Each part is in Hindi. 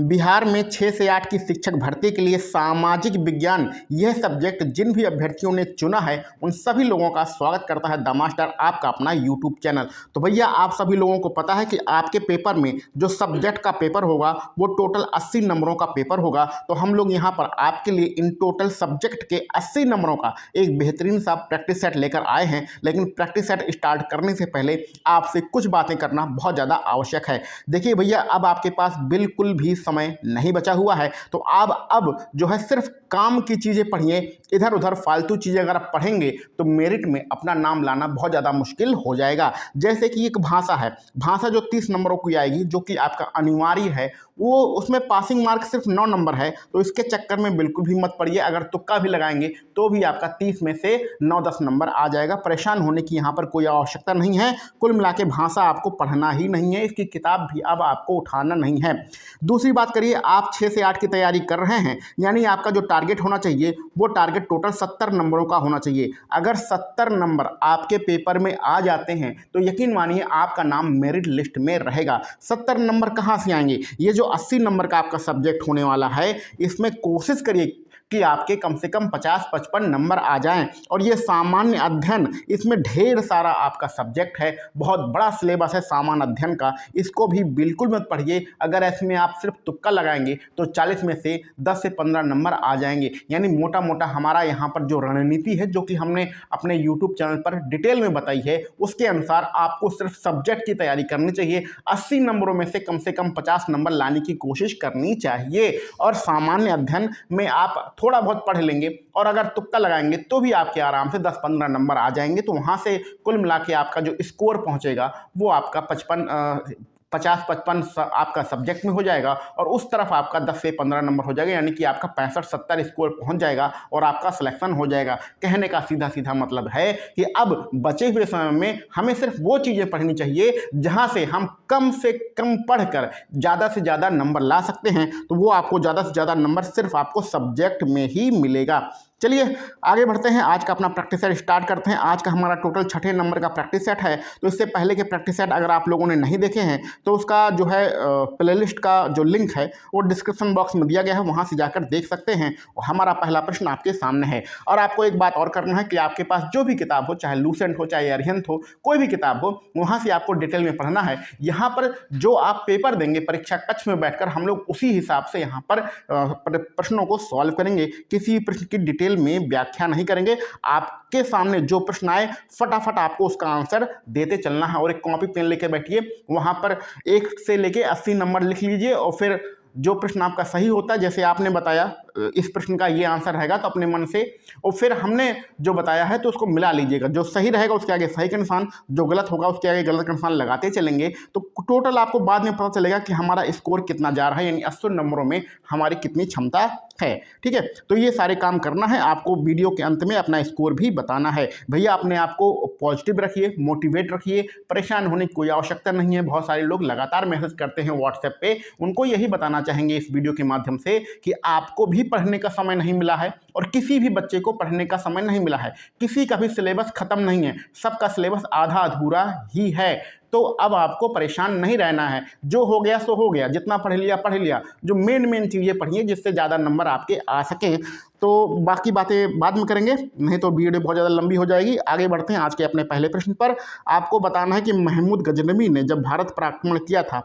बिहार में 6 से 8 की शिक्षक भर्ती के लिए सामाजिक विज्ञान यह सब्जेक्ट जिन भी अभ्यर्थियों ने चुना है उन सभी लोगों का स्वागत करता है द मास्टर, आपका अपना यूट्यूब चैनल। तो भैया आप सभी लोगों को पता है कि आपके पेपर में जो सब्जेक्ट का पेपर होगा वो टोटल 80 नंबरों का पेपर होगा। तो हम लोग यहाँ पर आपके लिए इन टोटल सब्जेक्ट के 80 नंबरों का एक बेहतरीन सा प्रैक्टिस सेट लेकर आए हैं। लेकिन प्रैक्टिस सेट स्टार्ट करने से पहले आपसे कुछ बातें करना बहुत ज़्यादा आवश्यक है। देखिए भैया, अब आपके पास बिल्कुल भी समय नहीं बचा हुआ है, तो आप अब जो है सिर्फ काम की चीज़ें पढ़िए। इधर उधर फालतू चीज़ें अगर आप पढ़ेंगे तो मेरिट में अपना नाम लाना बहुत ज़्यादा मुश्किल हो जाएगा। जैसे कि एक भाषा है, भाषा जो 30 नंबरों की आएगी, जो कि आपका अनिवार्य है, वो उसमें पासिंग मार्क सिर्फ 9 नंबर है। तो इसके चक्कर में बिल्कुल भी मत पड़िए। अगर तुक्का भी लगाएंगे तो भी आपका 30 में से 9-10 नंबर आ जाएगा। परेशान होने की यहाँ पर कोई आवश्यकता नहीं है। कुल मिला के भाषा आपको पढ़ना ही नहीं है, इसकी किताब भी अब आपको उठाना नहीं है। दूसरी बात करिए, आप 6 से 8 की तैयारी कर रहे हैं, यानी आपका जो टारगेट होना चाहिए वो टारगेट टोटल 70 नंबरों का होना चाहिए। अगर 70 नंबर आपके पेपर में आ जाते हैं तो यकीन मानिए आपका नाम मेरिट लिस्ट में रहेगा। 70 नंबर कहाँ से आएंगे? ये जो 80 नंबर का आपका सब्जेक्ट होने वाला है, इसमें कोशिश करिए कि आपके कम से कम 50-55 नंबर आ जाएं। और ये सामान्य अध्ययन, इसमें ढेर सारा आपका सब्जेक्ट है, बहुत बड़ा सिलेबस है सामान्य अध्ययन का, इसको भी बिल्कुल मत पढ़िए। अगर इसमें आप सिर्फ तुक्का लगाएंगे तो 40 में से 10 से 15 नंबर आ जाएंगे। यानी मोटा मोटा हमारा यहाँ पर जो रणनीति है, जो कि हमने अपने यूट्यूब चैनल पर डिटेल में बताई है, उसके अनुसार आपको सिर्फ सब्जेक्ट की तैयारी करनी चाहिए। 80 नंबरों में से कम 50 नंबर लाने की कोशिश करनी चाहिए। और सामान्य अध्ययन में आप थोड़ा बहुत पढ़ लेंगे और अगर तुक्का लगाएंगे तो भी आपके आराम से 10-15 नंबर आ जाएंगे। तो वहाँ से कुल मिला के आपका जो स्कोर पहुँचेगा वो आपका 50-55 आपका सब्जेक्ट में हो जाएगा और उस तरफ आपका 10 से 15 नंबर हो जाएगा। यानी कि आपका 65-70 स्कोर पहुंच जाएगा और आपका सिलेक्शन हो जाएगा। कहने का सीधा सीधा मतलब है कि अब बचे हुए समय में हमें सिर्फ वो चीज़ें पढ़नी चाहिए जहां से हम कम से कम पढ़कर ज़्यादा से ज़्यादा नंबर ला सकते हैं। तो वो आपको ज़्यादा से ज़्यादा नंबर सिर्फ आपको सब्जेक्ट में ही मिलेगा। चलिए आगे बढ़ते हैं, आज का अपना प्रैक्टिस सेट स्टार्ट करते हैं। आज का हमारा टोटल 6 नंबर का प्रैक्टिस सेट है। तो इससे पहले के प्रैक्टिस सेट अगर आप लोगों ने नहीं देखे हैं तो उसका जो है प्लेलिस्ट का जो लिंक है वो डिस्क्रिप्शन बॉक्स में दिया गया है, वहाँ से जाकर देख सकते हैं। और हमारा पहला प्रश्न आपके सामने है। और आपको एक बात और करना है कि आपके पास जो भी किताब हो, चाहे लूसेंट हो चाहे अरिहंत हो, कोई भी किताब हो, वहाँ से आपको डिटेल में पढ़ना है। यहाँ पर जो आप पेपर देंगे परीक्षा कक्ष में बैठकर, हम लोग उसी हिसाब से यहाँ पर प्रश्नों को सॉल्व करेंगे। किसी प्रश्न की डिटेल में व्याख्या नहीं करेंगे। आपके सामने जो प्रश्न आए फटाफट आपको उसका आंसर देते चलना है। और एक कॉपी पेन लेके बैठिए, वहां पर 1 से लेके 80 नंबर लिख लीजिए और फिर जो प्रश्न आपका सही होता है, जैसे आपने बताया इस प्रश्न का ये आंसर रहेगा, तो अपने मन से और फिर हमने जो बताया है तो उसको मिला लीजिएगा। जो सही रहेगा उसके आगे सही का निशान, जो गलत होगा उसके आगे गलत का निशान लगाते चलेंगे। तो टोटल आपको बाद में पता चलेगा कि हमारा स्कोर कितना जा रहा है, यानी 80 नंबरों में हमारी कितनी क्षमता है। ठीक है, तो ये सारे काम करना है। आपको वीडियो के अंत में अपना स्कोर भी बताना है। भैया अपने आप को पॉजिटिव रखिए, मोटिवेट रखिए, परेशान होने की कोई आवश्यकता नहीं है। बहुत सारे लोग लगातार मैसेज करते हैं व्हाट्सएप पे, उनको यही बताना चाहेंगे इस वीडियो के माध्यम से कि आपको भी पढ़ने का समय नहीं मिला है और किसी भी बच्चे को पढ़ने का समय नहीं मिला है। किसी का भी सिलेबस खत्म नहीं है, सबका सिलेबस आधा अधूरा ही है। तो अब आपको परेशान नहीं रहना है। जो हो गया सो हो गया, जितना पढ़ लिया पढ़ लिया। जो मेन चीज़ें पढ़िए जिससे ज़्यादा नंबर आपके आ सकें। तो बाकी बातें बाद में करेंगे, नहीं तो वीडियो बहुत ज़्यादा लंबी हो जाएगी। आगे बढ़ते हैं आज के अपने पहले प्रश्न पर। आपको बताना है कि महमूद गजनवी ने जब भारत पर आक्रमण किया था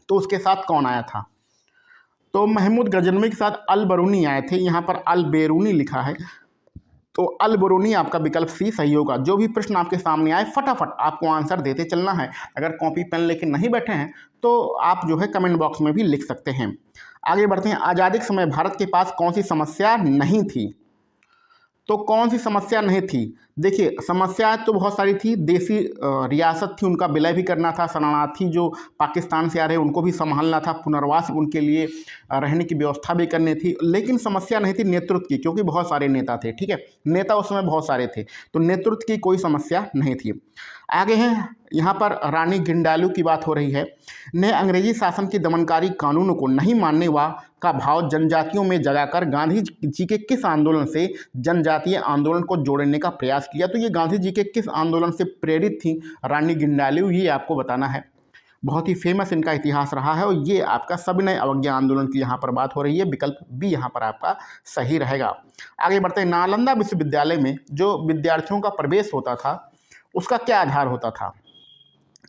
तो उसके साथ कौन आया था? तो महमूद गजनवी के साथ अल बरूनी आए थे। यहाँ पर अल बेरूनी लिखा है, तो अल बरूनी आपका विकल्प सी सही होगा। जो भी प्रश्न आपके सामने आए फटाफट आपको आंसर देते चलना है। अगर कॉपी पेन लेके नहीं बैठे हैं तो आप जो है कमेंट बॉक्स में भी लिख सकते हैं। आगे बढ़ते हैं। आज़ादी के समय भारत के पास कौन सी समस्या नहीं थी? तो कौन सी समस्या नहीं थी? देखिए समस्याएं तो बहुत सारी थी। देसी रियासत थी, उनका विलय भी करना था। शरणार्थी जो पाकिस्तान से आ रहे हैं उनको भी संभालना था। पुनर्वास उनके लिए रहने की व्यवस्था भी करनी थी। लेकिन समस्या नहीं थी नेतृत्व की, क्योंकि बहुत सारे नेता थे। ठीक है, नेता उस समय बहुत सारे थे, तो नेतृत्व की कोई समस्या नहीं थी। आगे हैं, यहाँ पर रानी गिंडालू की बात हो रही है। ने अंग्रेजी शासन के दमनकारी कानूनों को नहीं मानने का भाव जनजातियों में जगाकर गांधी जी के किस आंदोलन से जनजातीय आंदोलन को जोड़ने का प्रयास किया? तो ये गांधी जी के किस आंदोलन से प्रेरित थी रानी गिंडालू, ये आपको बताना है। बहुत ही फेमस इनका इतिहास रहा है और ये आपका सविनय अवज्ञा आंदोलन की यहाँ पर बात हो रही है। विकल्प बी यहाँ पर आपका सही रहेगा। आगे बढ़ते हैं। नालंदा विश्वविद्यालय में जो विद्यार्थियों का प्रवेश होता था उसका क्या आधार होता था?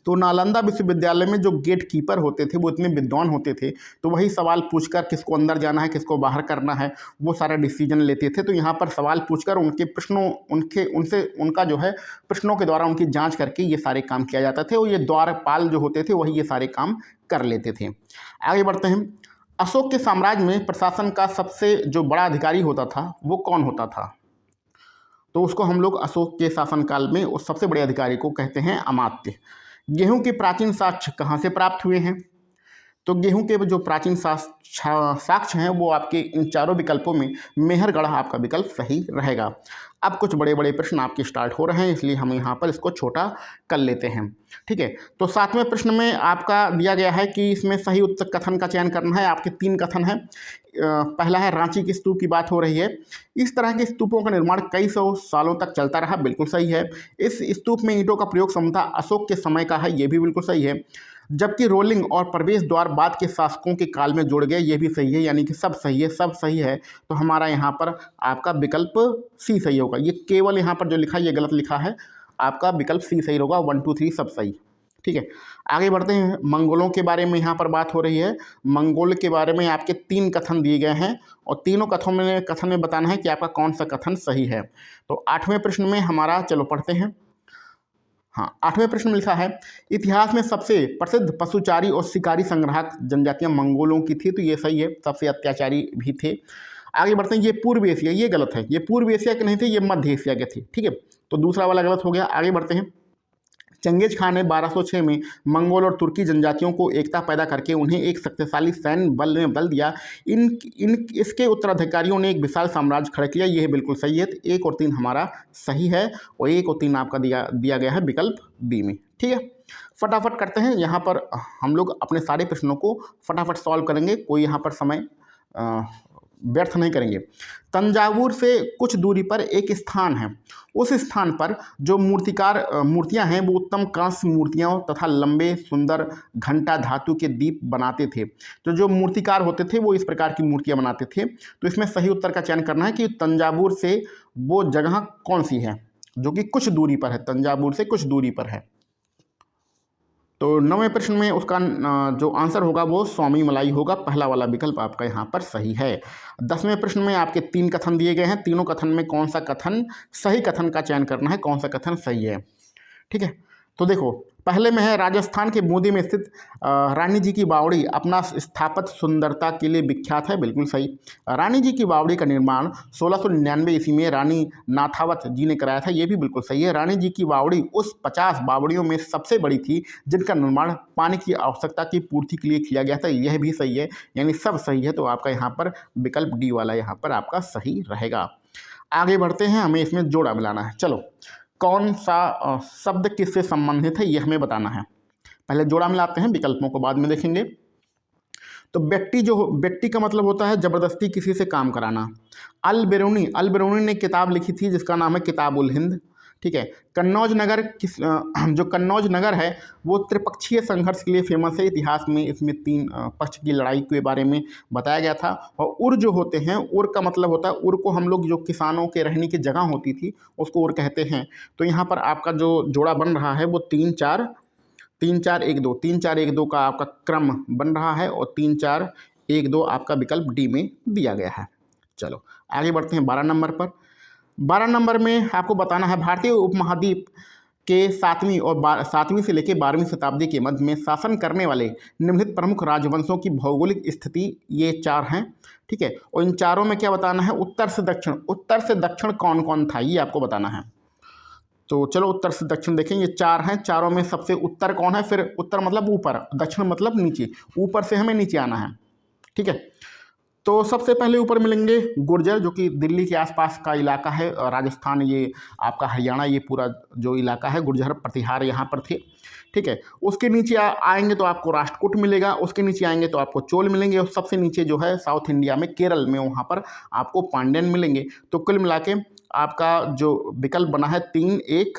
तो नालंदा विश्वविद्यालय में जो गेट कीपर होते थे वो इतने विद्वान होते थे, तो वही सवाल पूछकर किसको अंदर जाना है किसको बाहर करना है वो सारा डिसीजन लेते थे। तो यहाँ पर सवाल पूछकर उनके प्रश्नों उनका जो है प्रश्नों के द्वारा उनकी जांच करके ये सारे काम किया जाता थे और ये द्वारपाल जो होते थे वही ये सारे काम कर लेते थे। आगे बढ़ते हैं। अशोक के साम्राज्य में प्रशासन का सबसे जो बड़ा अधिकारी होता था वो कौन होता था? तो उसको हम लोग अशोक के शासनकाल में उस सबसे बड़े अधिकारी को कहते हैं अमात्य। गेहूं के प्राचीन साक्ष्य कहाँ से प्राप्त हुए हैं? तो गेहूं के जो प्राचीन साक्ष्य हैं वो आपके इन चारों विकल्पों में मेहरगढ़ आपका विकल्प सही रहेगा। अब कुछ बड़े बड़े प्रश्न आपके स्टार्ट हो रहे हैं, इसलिए हम यहाँ पर इसको छोटा कर लेते हैं। ठीक है, तो 7वें प्रश्न में आपका दिया गया है कि इसमें सही उत्तर कथन का चयन करना है। आपके 3 कथन हैं। पहला है रांची के स्तूप की बात हो रही है। इस तरह के स्तूपों का निर्माण कई सौ सालों तक चलता रहा, बिल्कुल सही है। इस स्तूप में ईंटों का प्रयोग क्षमता अशोक के समय का है, ये भी बिल्कुल सही है। जबकि रोलिंग और प्रवेश द्वार बाद के शासकों के काल में जोड़ गए, ये भी सही है। यानी कि सब सही है, सब सही है। तो हमारा यहाँ पर आपका विकल्प सी सही होगा। ये केवल यहाँ पर जो लिखा है ये गलत लिखा है, आपका विकल्प सी सही होगा। 1 2 3 सब सही। ठीक है, आगे बढ़ते हैं। मंगोलों के बारे में यहाँ पर बात हो रही है। मंगोल के बारे में आपके 3 कथन दिए गए हैं और तीनों कथन में बताना है कि आपका कौन सा कथन सही है। तो 8वें प्रश्न में हमारा, चलो पढ़ते हैं। हाँ, 8वें प्रश्न में लिखा है इतिहास में सबसे प्रसिद्ध पशुचारी और शिकारी संग्राहक जनजातियां मंगोलों की थी। तो ये सही है, सबसे अत्याचारी भी थे। आगे बढ़ते हैं। ये पूर्व एशिया, ये गलत है। ये पूर्व एशिया के नहीं थे, ये मध्य एशिया के थे। ठीक है, तो दूसरा वाला गलत हो गया। आगे बढ़ते हैं। चंगेज खान ने 1206 में मंगोल और तुर्की जनजातियों को एकता पैदा करके उन्हें एक शक्तिशाली सैन्य बल में बदल दिया। इसके उत्तराधिकारियों ने एक विशाल साम्राज्य खड़ा किया, यह बिल्कुल सही है। तो 1 और 3 हमारा सही है और 1 और 3 आपका दिया गया है विकल्प बी में। ठीक है, फटाफट करते हैं। यहाँ पर हम लोग अपने सारे प्रश्नों को फटाफट सॉल्व करेंगे, कोई यहाँ पर समय व्यर्थ नहीं करेंगे। तंजावुर से कुछ दूरी पर एक स्थान है, उस स्थान पर जो मूर्तियां हैं वो उत्तम कांस्य मूर्तियां तथा लंबे सुंदर घंटा धातु के दीप बनाते थे। तो जो मूर्तिकार होते थे वो इस प्रकार की मूर्तियां बनाते थे। तो इसमें सही उत्तर का चयन करना है कि तंजावुर से वो जगह कौन सी है जो कि कुछ दूरी पर है, तंजावुर से कुछ दूरी पर है। तो 9वें प्रश्न में उसका जो आंसर होगा वो स्वामी मलाई होगा। पहला वाला विकल्प आपका यहाँ पर सही है। 10वें प्रश्न में आपके 3 कथन दिए गए हैं, तीनों कथन में कौन सा कथन सही कथन का चयन करना है, कौन सा कथन सही है। ठीक है, तो देखो पहले में है राजस्थान के बूंदी में स्थित रानी जी की बावड़ी अपना स्थापत्य सुंदरता के लिए विख्यात है, बिल्कुल सही। रानी जी की बावड़ी का निर्माण 1699 ईस्वी में रानी नाथावत जी ने कराया था, ये भी बिल्कुल सही है। रानी जी की बावड़ी उस 50 बावड़ियों में सबसे बड़ी थी जिनका निर्माण पानी की आवश्यकता की पूर्ति के लिए किया गया था, यह भी सही है। यानी सब सही है, तो आपका यहाँ पर विकल्प डी वाला यहाँ पर आपका सही रहेगा। आगे बढ़ते हैं, हमें इसमें जोड़ा मिलाना है। चलो, कौन सा शब्द किससे संबंधित है ये हमें बताना है। पहले जोड़ा मिलाते हैं, विकल्पों को बाद में देखेंगे। तो व्यक्ति का मतलब होता है जबरदस्ती किसी से काम कराना। अल बेरूनी ने किताब लिखी थी जिसका नाम है किताब उल हिंद। ठीक है, कन्नौज नगर जो कन्नौज नगर है वो त्रिपक्षीय संघर्ष के लिए फेमस है। इतिहास में इसमें 3 पक्ष की लड़ाई के बारे में बताया गया था। और उर जो होते हैं, उर का मतलब होता है, उर को हम लोग जो किसानों के रहने की जगह होती थी उसको उर कहते हैं। तो यहाँ पर आपका जो जोड़ा बन रहा है वो 3 4 1 2 3 4 1 2 का आपका क्रम बन रहा है और 3 4 1 2 आपका विकल्प डी में दिया गया है। चलो आगे बढ़ते हैं 12 नंबर पर। 12 नंबर में आपको बताना है भारतीय उपमहाद्वीप के 7वीं से लेकर 12वीं शताब्दी के मध्य में शासन करने वाले निम्नलिखित प्रमुख राजवंशों की भौगोलिक स्थिति, ये 4 हैं। ठीक है, और इन चारों में क्या बताना है, उत्तर से दक्षिण कौन कौन था ये आपको बताना है। तो चलो उत्तर से दक्षिण देखें, ये 4 हैं। चारों में सबसे उत्तर कौन है, फिर उत्तर मतलब ऊपर, दक्षिण मतलब नीचे, ऊपर से हमें नीचे आना है। ठीक है, तो सबसे पहले ऊपर मिलेंगे गुर्जर, जो कि दिल्ली के आसपास का इलाका है, राजस्थान, ये आपका हरियाणा, ये पूरा जो इलाका है गुर्जर प्रतिहार यहाँ पर थे। ठीक है, उसके नीचे आएंगे तो आपको राष्ट्रकूट मिलेगा, उसके नीचे आएंगे तो आपको चोल मिलेंगे, और सबसे नीचे जो है साउथ इंडिया में केरल में वहाँ पर आपको पांड्यन मिलेंगे। तो कुल मिला के आपका जो विकल्प बना है 3 1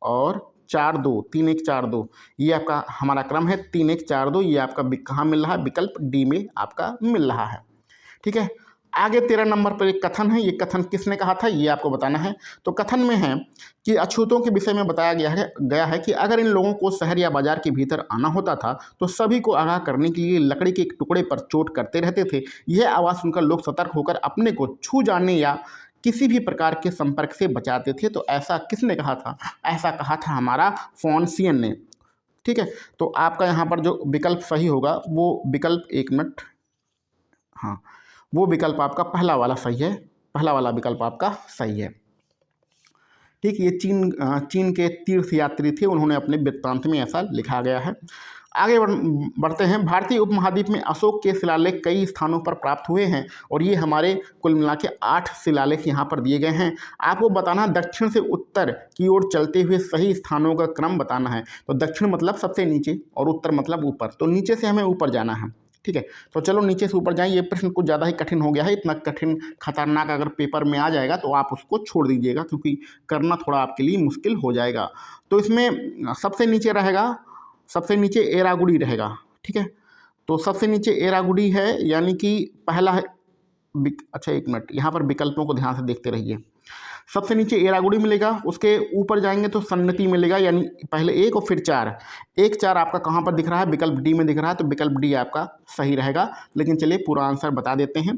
और 3142, 3142 ये आपका हमारा क्रम है। 3142 ये आपका कहाँ मिल रहा है? विकल्प डी में आपका मिल रहा है। ठीक है, आगे 13 नंबर पर एक कथन है। ये कथन किसने कहा था ये आपको बताना है। तो कथन में है कि अछूतों के विषय में बताया गया है कि अगर इन लोगों को शहर या बाजार के भीतर आना होता था तो सभी को आगाह करने के लिए लकड़ी के एक टुकड़े पर चोट करते रहते थे। यह आवाज़ सुनकर लोग सतर्क होकर अपने को छू जाने या किसी भी प्रकार के संपर्क से बचाते थे। तो ऐसा किसने कहा था? ऐसा कहा था हमारा फोनसियन ने। ठीक है, तो आपका यहाँ पर जो विकल्प सही होगा वो विकल्प, एक मिनट, हाँ, वो विकल्प आपका पहला वाला सही है। पहला वाला विकल्प आपका सही है। ठीक, ये चीन के तीर्थ यात्री थे, उन्होंने अपने वृत्तांत में ऐसा लिखा गया है। आगे बढ़ते हैं। भारतीय उपमहाद्वीप में अशोक के शिलालेख कई स्थानों पर प्राप्त हुए हैं और ये हमारे कुल मिला के 8 शिलालेख यहाँ पर दिए गए हैं। आपको बताना दक्षिण से उत्तर की ओर चलते हुए सही स्थानों का क्रम बताना है। तो दक्षिण मतलब सबसे नीचे और उत्तर मतलब ऊपर, तो नीचे से हमें ऊपर जाना है। ठीक है, तो चलो नीचे से ऊपर जाएं। ये प्रश्न कुछ ज़्यादा ही कठिन हो गया है, इतना कठिन खतरनाक अगर पेपर में आ जाएगा तो आप उसको छोड़ दीजिएगा, क्योंकि करना थोड़ा आपके लिए मुश्किल हो जाएगा। तो इसमें सबसे नीचे रहेगा, सबसे नीचे एरागुड़ी रहेगा। ठीक है, तो सबसे नीचे एरागुड़ी है, यानी कि पहला है। अच्छा एक मिनट, यहाँ पर विकल्पों को ध्यान से देखते रहिए। सबसे नीचे एरागुड़ी मिलेगा, उसके ऊपर जाएंगे तो सन्नति मिलेगा, यानी पहले 1 और फिर 4। 1 4 आपका कहाँ पर दिख रहा है? विकल्प डी में दिख रहा है, तो विकल्प डी आपका सही रहेगा। लेकिन चलिए पूरा आंसर बता देते हैं।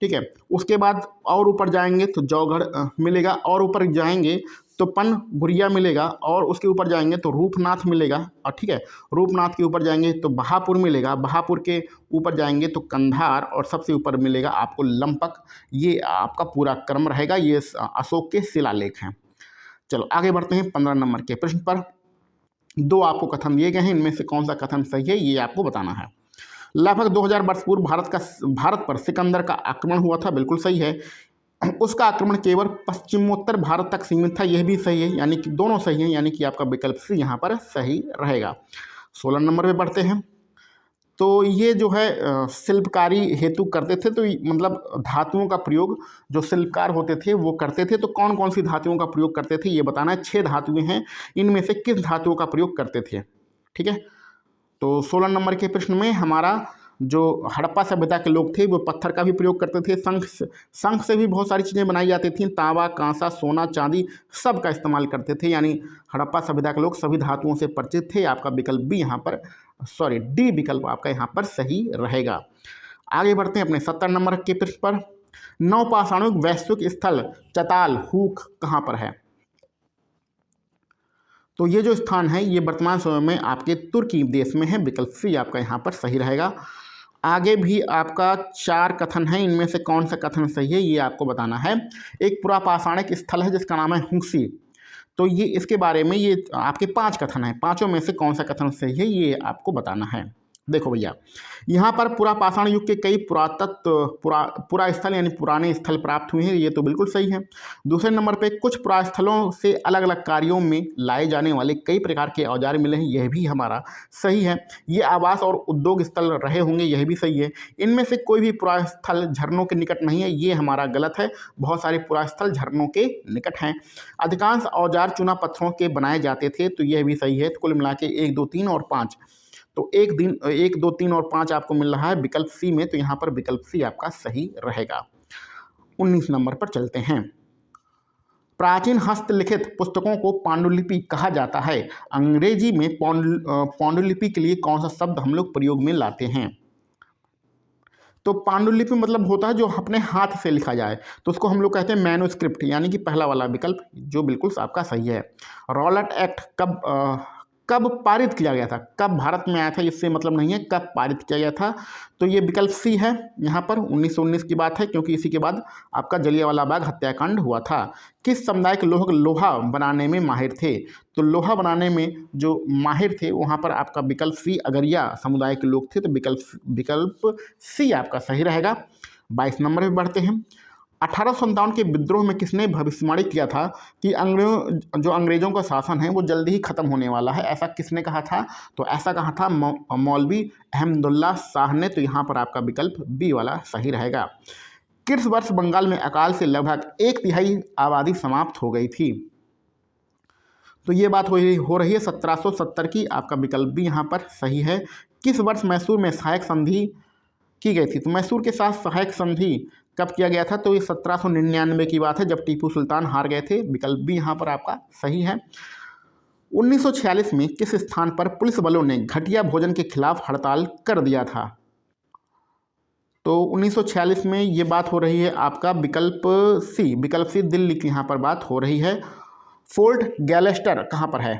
ठीक है, उसके बाद और ऊपर जाएंगे तो जौगढ़ मिलेगा, और ऊपर जाएंगे तो पनघुरिया मिलेगा, और उसके ऊपर जाएंगे तो रूपनाथ मिलेगा। और ठीक है, रूपनाथ के ऊपर जाएंगे तो बहापुर मिलेगा, बहापुर के ऊपर जाएंगे तो कंधार, और सबसे ऊपर मिलेगा आपको लंपक। ये आपका पूरा क्रम रहेगा। ये अशोक के शिलालेख हैं। चलो आगे बढ़ते हैं 15 नंबर के प्रश्न पर। 2 आपको कथन दिए गए हैं, इनमें से कौन सा कथन सही है ये आपको बताना है। लगभग 2000 वर्ष पूर्व भारत पर सिकंदर का आक्रमण हुआ था, बिल्कुल सही है। उसका आक्रमण केवल पश्चिमोत्तर भारत तक सीमित था, यह भी सही है, यानी कि दोनों सही हैं, यानी कि आपका विकल्प सी यहाँ पर सही रहेगा। 16 नंबर पे बढ़ते हैं। तो ये जो है शिल्पकारी हेतु करते थे, तो मतलब धातुओं का प्रयोग जो शिल्पकार होते थे वो करते थे। तो कौन कौन सी धातुओं का प्रयोग करते थे ये बताना है। 6 धातुएं हैं, इनमें से किस धातुओं का प्रयोग करते थे? ठीक है, तो 16 नंबर के प्रश्न में हमारा जो हड़प्पा सभ्यता के लोग थे वो पत्थर का भी प्रयोग करते थे। शंख से भी बहुत सारी चीज़ें बनाई जाती थी। तांबा, कांसा, सोना, चांदी सब का इस्तेमाल करते थे, यानी हड़प्पा सभ्यता के लोग सभी धातुओं से परिचित थे। आपका विकल्प भी यहाँ पर, सॉरी डी विकल्प आपका यहाँ पर सही रहेगा। आगे बढ़ते हैं अपने 70 नंबर के प्रश्न पर। नवपाषाणिक वैश्विक स्थल चताल हुक कहाँ पर है? तो ये जो स्थान है ये वर्तमान समय में आपके तुर्की देश में है। विकल्प सी आपका यहाँ पर सही रहेगा। आगे भी आपका 4 कथन है, इनमें से कौन सा कथन सही है ये आपको बताना है। एक पुरापाषाणिक स्थल है जिसका नाम है हुंसी, तो ये इसके बारे में ये आपके 5 कथन हैं, पाँचों में से कौन सा कथन सही है ये आपको बताना है। देखो भैया, यहाँ पर पुरापाषाण युग के कई पुरा स्थल यानी पुराने स्थल प्राप्त हुए हैं, ये तो बिल्कुल सही है। दूसरे नंबर पे कुछ पुरा स्थलों से अलग अलग कार्यों में लाए जाने वाले कई प्रकार के औजार मिले हैं, यह भी हमारा सही है। ये आवास और उद्योग स्थल रहे होंगे, यह भी सही है। इनमें से कोई भी पुरा स्थल झरनों के निकट नहीं है, ये हमारा गलत है। बहुत सारे पुरा स्थल झरनों के निकट हैं। अधिकांश औजार चूना पत्थरों के बनाए जाते थे, तो यह भी सही है। तो कुल मिला के 1 2 3 और 5, तो 1 2 3 और 5 आपको मिल रहा है विकल्प सी में, तो यहाँ पर विकल्प सी आपका सही रहेगा। 19 नंबर पर चलते हैं। प्राचीन हस्तलिखित पुस्तकों को पांडुलिपि कहा जाता है। अंग्रेजी में पांडुलिपि के लिए कौन सा शब्द हम लोग प्रयोग में लाते हैं? तो पांडुलिपि मतलब होता है जो अपने हाथ से लिखा जाए, तो उसको हम लोग कहते हैं मैन्युस्क्रिप्ट, यानी कि पहला वाला विकल्प जो बिल्कुल आपका सही है। रॉलेट एक्ट कब पारित किया गया था? कब भारत में आया था इससे मतलब नहीं है, कब पारित किया गया था, तो ये विकल्प सी है। यहाँ पर 1919 की बात है, क्योंकि इसी के बाद आपका जलियांवाला बाग हत्याकांड हुआ था। किस समुदाय के लोग लोहा बनाने में माहिर थे? तो लोहा बनाने में जो माहिर थे वहाँ पर आपका विकल्प सी अगरिया समुदाय के लोग थे, तो विकल्प सी आपका सही रहेगा। 22 नंबर पर बढ़ते हैं। 1857 के विद्रोह में किसने भविष्यवाणी किया था कि अंग्रेजों का शासन है वो जल्दी ही खत्म होने वाला है? ऐसा किसने कहा था? तो ऐसा कहा था मौलवी अहमदुल्ला शाह ने, तो यहाँ पर आपका विकल्प बी वाला सही रहेगा। किस वर्ष बंगाल में अकाल से लगभग 1/3 आबादी समाप्त हो गई थी? तो ये बात हो रही है 1770 की, आपका विकल्प भी यहाँ पर सही है। किस वर्ष मैसूर में सहायक संधि की गई थी? तो मैसूर के साथ सहायक संधि कब किया गया था? तो ये 1799 की बात है, जब टीपू सुल्तान हार गए थे। विकल्प भी यहाँ पर आपका सही है। 1946 में किस स्थान पर पुलिस बलों ने घटिया भोजन के खिलाफ हड़ताल कर दिया था? तो 1946 में ये बात हो रही है आपका विकल्प सी दिल्ली की यहाँ पर बात हो रही है। फोर्ट गैलेस्टर कहाँ पर है?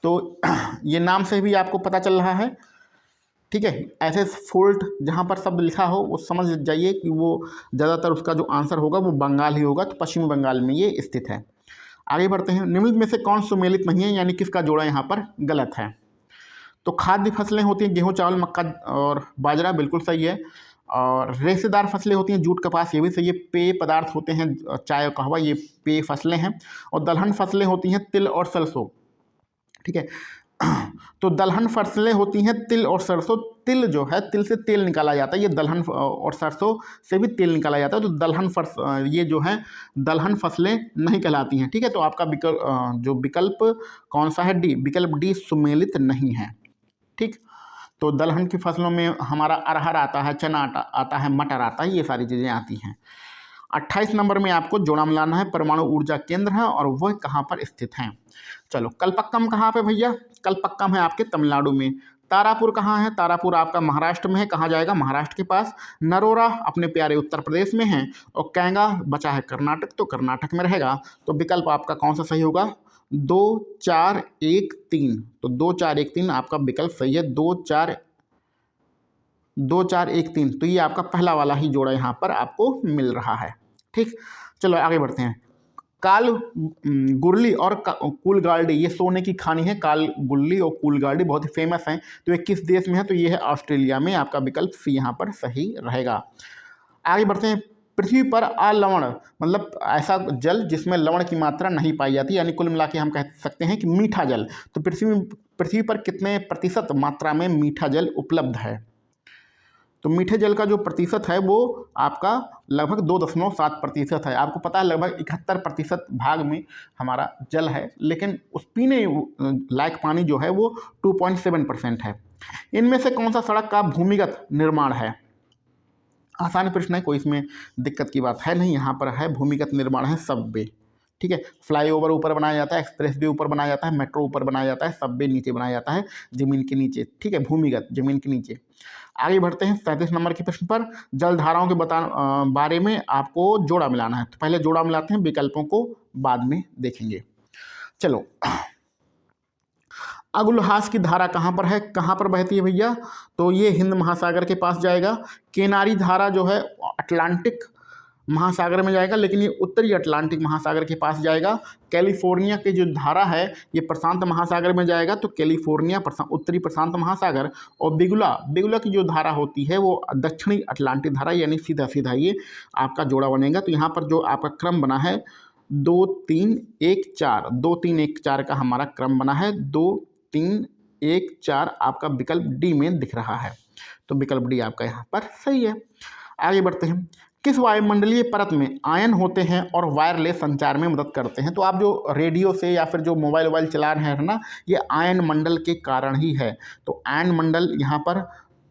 तो ये नाम से भी आपको पता चल रहा है, ठीक है। ऐसे फोर्ट जहाँ पर शब्द लिखा हो वो समझ जाइए कि वो ज़्यादातर उसका जो आंसर होगा वो बंगाल ही होगा, तो पश्चिमी बंगाल में ये स्थित है। आगे बढ़ते हैं। निम्नलिखित में से कौन सुमेलित नहीं है, यानी किसका जोड़ा यहाँ पर गलत है? तो खाद्य फसलें होती हैं गेहूँ, चावल, मक्का और बाजरा, बिल्कुल सही है। और रेशेदार फसलें होती हैं जूट, कपास, ये भी सही है। पेय पदार्थ होते हैं चाय और कहवा, ये पेय फसलें हैं। और दलहन फसलें होती हैं तिल और सरसों, ठीक है। तो दलहन फसलें होती हैं तिल और सरसों। तिल जो है, तिल से तेल निकाला जाता है, ये दलहन, और सरसों से भी तेल निकाला जाता है। तो दलहन ये जो है दलहन फसलें नहीं कहलाती हैं, ठीक है। तो आपका जो विकल्प कौन सा है? डी, विकल्प डी सुमेलित नहीं है, ठीक। तो दलहन की फसलों में हमारा अरहर आता है, चना आता है, मटर आता है, ये सारी चीज़ें आती हैं। 28 नंबर में आपको जोड़ा मिलाना है। परमाणु ऊर्जा केंद्र है और वह कहाँ पर स्थित हैं? चलो, कलपक्कम कहाँ पे भैया? कलपक्कम है आपके तमिलनाडु में। तारापुर कहाँ है? तारापुर आपका महाराष्ट्र में है। कहाँ जाएगा? महाराष्ट्र के पास। नरोरा अपने प्यारे उत्तर प्रदेश में है। और कैंगा बचा है कर्नाटक, तो कर्नाटक में रहेगा। तो विकल्प आपका कौन सा सही होगा? 2 4 1 3। तो 2 4 1 3 आपका विकल्प सही है। 2 4 1 3। तो ये आपका पहला वाला ही जोड़ा यहाँ पर आपको मिल रहा है, ठीक। चलो आगे बढ़ते हैं। काल गुरली और कूलगार्डी, ये सोने की खानी है। काल गुरली और कूलगार्डी बहुत ही फेमस हैं। तो ये किस देश में है? तो ये है ऑस्ट्रेलिया में। आपका विकल्प सी यहाँ पर सही रहेगा। आगे बढ़ते हैं। पृथ्वी पर अलवण, मतलब ऐसा जल जिसमें लवण की मात्रा नहीं पाई जाती, यानी कुल मिला के हम कह सकते हैं कि मीठा जल। तो पृथ्वी पर कितने प्रतिशत मात्रा में मीठा जल उपलब्ध है? तो मीठे जल का जो प्रतिशत है वो आपका लगभग 2.7% है। आपको पता है लगभग 71% भाग में हमारा जल है, लेकिन उस पीने लायक पानी जो है वो 2.7% है। इनमें से कौन सा सड़क का भूमिगत निर्माण है? आसान प्रश्न है, कोई इसमें दिक्कत की बात है नहीं। यहाँ पर है भूमिगत निर्माण है सबवे, ठीक है। फ्लाईओवर ऊपर बनाया जाता है, एक्सप्रेस वे ऊपर बनाया जाता है, मेट्रो ऊपर बनाया जाता है, सबवे नीचे बनाया जाता है जमीन के नीचे, ठीक है, भूमिगत जमीन के नीचे। आगे बढ़ते हैं 37 नंबर के प्रश्न पर। जलधाराओं के बारे में आपको जोड़ा मिलाना है। तो पहले जोड़ा मिलाते हैं, विकल्पों को बाद में देखेंगे। चलो, अगुलहास की धारा कहाँ पर है, कहाँ पर बहती है भैया? तो ये हिंद महासागर के पास जाएगा। केनारी धारा जो है अटलांटिक महासागर में जाएगा, लेकिन ये उत्तरी अटलांटिक महासागर के पास जाएगा। कैलिफोर्निया की जो धारा है ये प्रशांत महासागर में जाएगा, तो कैलिफोर्निया उत्तरी प्रशांत महासागर। और बिगुला की जो धारा होती है वो दक्षिणी अटलांटिक धारा, यानी सीधा सीधा ये आपका जोड़ा बनेगा। तो यहाँ पर जो आपका क्रम बना है 2 3 1 4, 2 3 1 4 का हमारा क्रम बना है। 2 3 1 4 आपका विकल्प डी में दिख रहा है। तो विकल्प डी आपका यहाँ पर सही है। आगे बढ़ते हैं। किस वायुमंडलीय परत में आयन होते हैं और वायरलेस संचार में मदद करते हैं? तो आप जो रेडियो से या फिर जो मोबाइल चला रहे हैं ना, ये आयन मंडल के कारण ही है। तो आयन मंडल यहाँ पर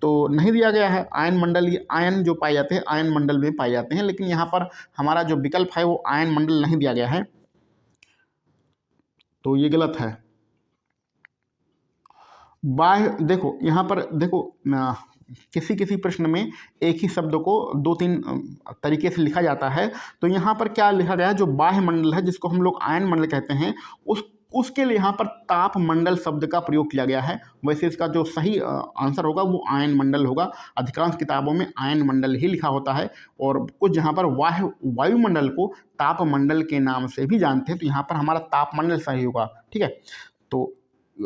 तो नहीं दिया गया है। आयन मंडल, ये आयन जो पाए जाते हैं आयन मंडल में पाए जाते हैं, लेकिन यहाँ पर हमारा जो विकल्प है वो आयन मंडल नहीं दिया गया है, तो ये गलत है। बाह्य, देखो यहाँ पर देखो, किसी प्रश्न में एक ही शब्द को 2-3 तरीके से लिखा जाता है। तो यहाँ पर क्या लिखा गया है? जो बाह्य मंडल है, जिसको हम लोग आयन मंडल कहते हैं, उसके लिए यहाँ पर ताप मंडल शब्द का प्रयोग किया गया है। वैसे इसका जो सही आंसर होगा वो आयन मंडल होगा। अधिकांश किताबों में आयन मंडल ही लिखा होता है, और कुछ यहाँ पर वायुमंडल को ताप मंडल के नाम से भी जानते हैं। तो यहाँ पर हमारा ताप मंडल सही होगा, ठीक है। तो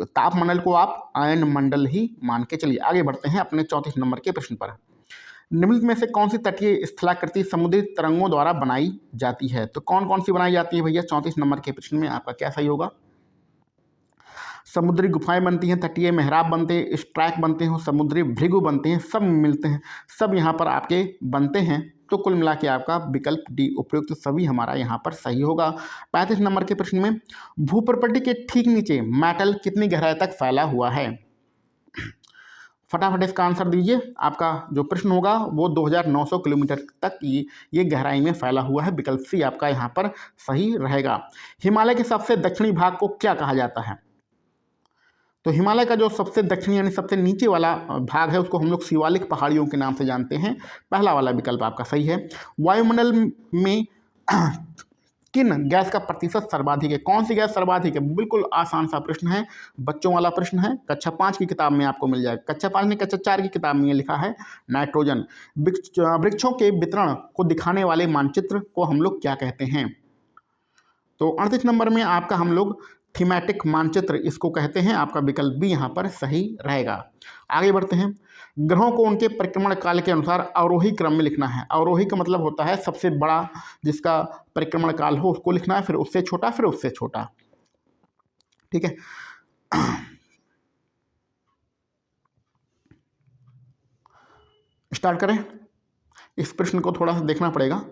ताप मंडल को आप आयन मंडल ही मान के चलिए। आगे बढ़ते हैं अपने 34 नंबर के प्रश्न पर। निम्नलिखित में से कौन सी तटीय स्थलाकृति समुद्री तरंगों द्वारा बनाई जाती है? तो कौन कौन सी बनाई जाती है भैया 34 नंबर के प्रश्न में? आपका क्या सही होगा? समुद्री गुफाएं बनती हैं, तटीय मेहराब बनते हैं, स्ट्राइक बनते हैं, समुद्री भृगु बनते हैं, सब मिलते हैं, सब यहाँ पर आपके बनते हैं। तो कुल मिला के आपका विकल्प डी उपयुक्त सभी हमारा यहाँ पर सही होगा। 35 नंबर के प्रश्न में भू प्रॉपर्टी के ठीक नीचे मेटल कितनी गहराई तक फैला हुआ है? फटाफट इसका आंसर दीजिए। आपका जो प्रश्न होगा वो 2900 किलोमीटर तक ये गहराई में फैला हुआ है। विकल्प सी आपका यहाँ पर सही रहेगा। हिमालय के सबसे दक्षिणी भाग को क्या कहा जाता है? तो हिमालय का जो सबसे दक्षिणी यानी सबसे नीचे वाला भाग है उसको हम लोग शिवालिक पहाड़ियों के नाम से जानते हैं। पहला वाला विकल्प आपका सही है। वायुमंडल में किन गैस का प्रतिशत सर्वाधिक है? कौन सी गैस सर्वाधिक है? बिल्कुल आसान सा प्रश्न है, बच्चों वाला प्रश्न है। कक्षा 5 की किताब में आपको मिल जाएगा। कक्षा 5 ने कक्षा 4 की किताब में ये लिखा है नाइट्रोजन। वृक्षों के वितरण को दिखाने वाले मानचित्र को हम लोग क्या कहते हैं? तो 38 नंबर में आपका हम लोग थीमेटिक मानचित्र इसको कहते हैं। आपका विकल्प भी यहाँ पर सही रहेगा। आगे बढ़ते हैं। ग्रहों को उनके परिक्रमण काल के अनुसार अवरोही क्रम में लिखना है। अवरोही का मतलब होता है सबसे बड़ा जिसका परिक्रमण काल हो उसको लिखना है, फिर उससे छोटा, फिर उससे छोटा। ठीक है। स्टार्ट करें। इस प्रश्न को थोड़ा सा देखना पड़ेगा।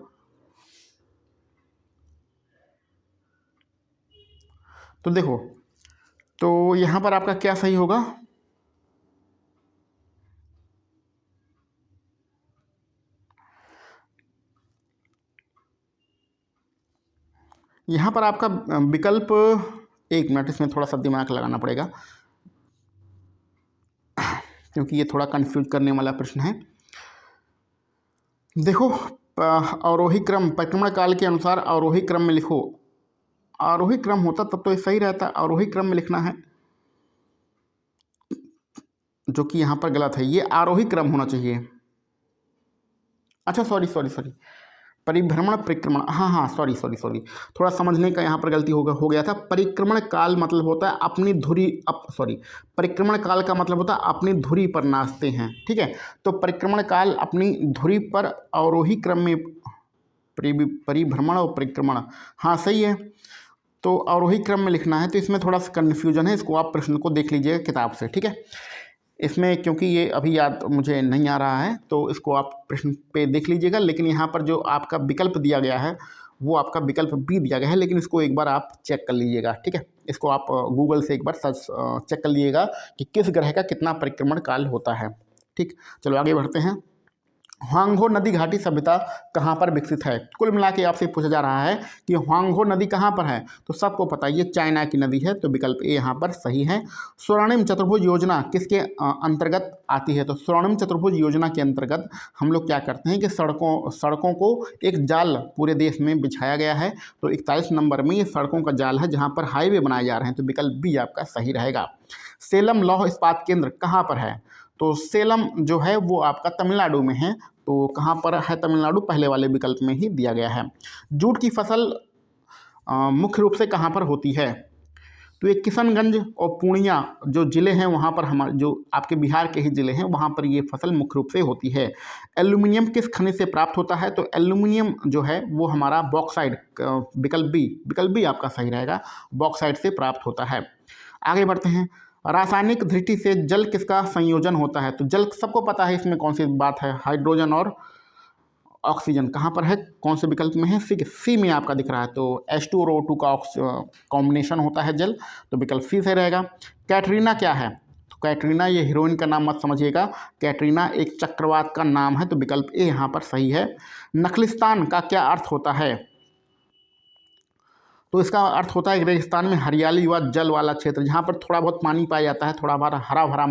तो देखो, तो यहां पर आपका क्या सही होगा? यहां पर आपका विकल्प, एक मिनट, इसमें थोड़ा सा दिमाग लगाना पड़ेगा क्योंकि ये थोड़ा कंफ्यूज करने वाला प्रश्न है। देखो, अवरोही क्रम परिक्रमण काल के अनुसार अवरोही क्रम में लिखो। आरोही क्रम होता तब तो ये सही रहता। अवरोही क्रम में लिखना है जो कि यहाँ पर गलत है। ये आरोही क्रम होना चाहिए। अच्छा, सॉरी, परिभ्रमण परिक्रमण, हाँ, सॉरी, थोड़ा समझने का यहाँ पर गलती हो गया था। परिक्रमण काल मतलब होता है अपनी धुरी, परिक्रमण काल का मतलब होता है अपनी धुरी पर नाचते हैं। ठीक है, तो परिक्रमण काल अपनी धुरी पर अवरोही क्रम में परिभ्रमण और परिक्रमण, हाँ सही है। तो अवरोही क्रम में लिखना है। तो इसमें थोड़ा सा कन्फ्यूजन है, इसको आप प्रश्न को देख लीजिएगा किताब से। ठीक है, इसमें क्योंकि ये अभी याद मुझे नहीं आ रहा है तो इसको आप प्रश्न पे देख लीजिएगा। लेकिन यहाँ पर जो आपका विकल्प दिया गया है वो आपका विकल्प बी दिया गया है, लेकिन इसको एक बार आप चेक कर लीजिएगा। ठीक है, इसको आप गूगल से एक बार सर्च चेक कर लीजिएगा कि किस ग्रह का कितना परिक्रमण काल होता है। ठीक, चलो आगे बढ़ते हैं। ह्वांगहो नदी घाटी सभ्यता कहाँ पर विकसित है? कुल मिला के आपसे पूछा जा रहा है कि ह्वांगहो नदी कहाँ पर है। तो सबको पता है ये चाइना की नदी है, तो विकल्प ए यहाँ पर सही है। स्वर्णिम चतुर्भुज योजना किसके अंतर्गत आती है? तो स्वर्णिम चतुर्भुज योजना के अंतर्गत हम लोग क्या करते हैं कि सड़कों को एक जाल पूरे देश में बिछाया गया है। तो 41 नंबर में ये सड़कों का जाल है जहाँ पर हाईवे बनाए जा रहे हैं। तो विकल्प बी आपका सही रहेगा। सेलम लौह इस्पात केंद्र कहाँ पर है? तो सेलम जो है वो आपका तमिलनाडु में है। तो कहाँ पर है तमिलनाडु? पहले वाले विकल्प में ही दिया गया है। जूट की फसल मुख्य रूप से कहाँ पर होती है? तो ये किशनगंज और पूर्णिया जो ज़िले हैं वहाँ पर, हमारे जो आपके बिहार के ही ज़िले हैं वहाँ पर ये फसल मुख्य रूप से होती है। एल्यूमिनियम किस खनिज से प्राप्त होता है? तो एल्यूमिनियम जो है वो हमारा बॉक्साइट, विकल्प बी आपका सही रहेगा, बॉक्साइट से प्राप्त होता है। आगे बढ़ते हैं। रासायनिक दृष्टि से जल किसका संयोजन होता है? तो जल सबको पता है, इसमें कौन सी बात है? हाइड्रोजन और ऑक्सीजन। कहाँ पर है, कौन से विकल्प में है? सी में आपका दिख रहा है। तो H2 और O2 का कॉम्बिनेशन होता है जल, तो विकल्प सी से रहेगा। कैटरीना क्या है? तो कैटरीना ये हीरोइन का नाम मत समझिएगा, कैटरीना एक चक्रवात का नाम है। तो विकल्प ए यहाँ पर सही है। नखलिस्तान का क्या अर्थ होता है? तो इसका अर्थ होता है रेगिस्तान में हरियाली व जल वाला क्षेत्र, जहाँ पर थोड़ा बहुत पानी पाया जाता है, थोड़ा बार हरा भरा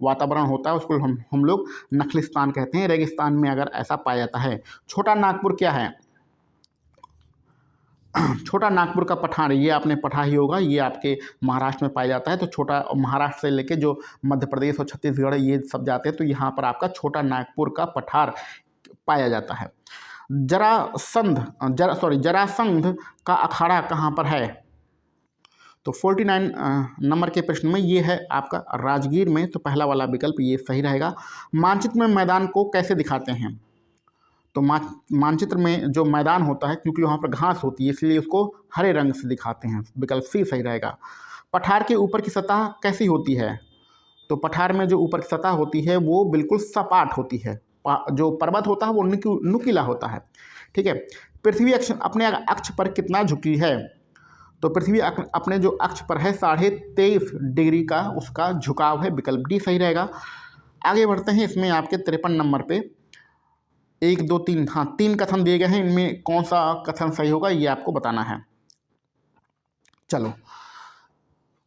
वातावरण होता है, उसको हम लोग नखलिस्तान कहते हैं। रेगिस्तान में अगर ऐसा पाया जाता है। छोटा नागपुर क्या है? छोटा नागपुर का पठार, ये आपने पढ़ा ही होगा, ये आपके महाराष्ट्र में पाया जाता है। तो छोटा महाराष्ट्र से लेके जो मध्य प्रदेश और छत्तीसगढ़ ये सब जाते हैं, तो यहाँ पर आपका छोटा नागपुर का पठार पाया जाता है। जरासंध का अखाड़ा कहाँ पर है? तो 49 नंबर के प्रश्न में ये है आपका राजगीर में। तो पहला वाला विकल्प ये सही रहेगा। मानचित्र में मैदान को कैसे दिखाते हैं? तो मानचित्र में जो मैदान होता है, क्योंकि वहाँ पर घास होती है इसलिए उसको हरे रंग से दिखाते हैं। विकल्प सी सही रहेगा। पठार के ऊपर की सतह कैसी होती है? तो पठार में जो ऊपर की सतह होती है वो बिल्कुल सपाट होती है, जो पर्वत होता है वो नुकीला होता है। ठीक है। पृथ्वी अपने अक्ष पर कितना झुकी है? तो पृथ्वी अपने जो अक्ष पर है 23.5 डिग्री का उसका झुकाव है, विकल्प डी सही रहेगा। आगे बढ़ते हैं, इसमें आपके 53 नंबर पे 1 2 3 हाँ 3 कथन दिए गए हैं, इनमें कौन सा कथन सही होगा ये आपको बताना है। चलो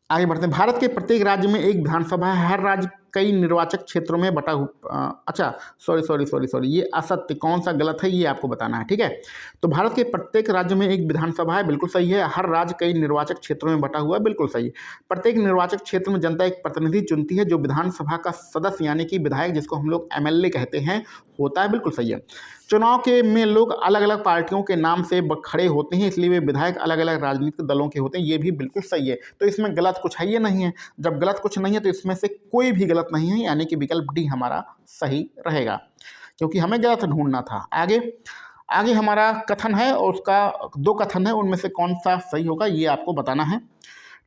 आगे बढ़ते हैं। भारत के प्रत्येक राज्य में एक विधानसभा है, हर राज्य कई निर्वाचक क्षेत्रों में बटा अच्छा सॉरी ये असत्य, कौन सा गलत है ये आपको बताना है। ठीक है। तो भारत के प्रत्येक राज्य में एक विधानसभा है, बिल्कुल सही है। हर राज्य कई निर्वाचक क्षेत्रों में बटा हुआ है, बिल्कुल सही है। प्रत्येक निर्वाचक क्षेत्र में जनता एक प्रतिनिधि चुनती है जो विधानसभा का सदस्य यानी कि विधायक, जिसको हम लोग MLA कहते हैं, होता है, बिल्कुल सही है। चुनाव के में लोग अलग अलग पार्टियों के नाम से खड़े होते हैं, इसलिए वे विधायक अलग अलग राजनीतिक दलों के होते हैं, ये भी बिल्कुल सही है। तो इसमें गलत कुछ है ये नहीं है। जब गलत कुछ नहीं है तो इसमें से कोई भी गलत नहीं है, यानी कि विकल्प डी हमारा सही रहेगा, क्योंकि हमें गलत ढूंढना था। आगे हमारा कथन है और उसका 2 कथन है, उनमें से कौन सा सही होगा ये आपको बताना है।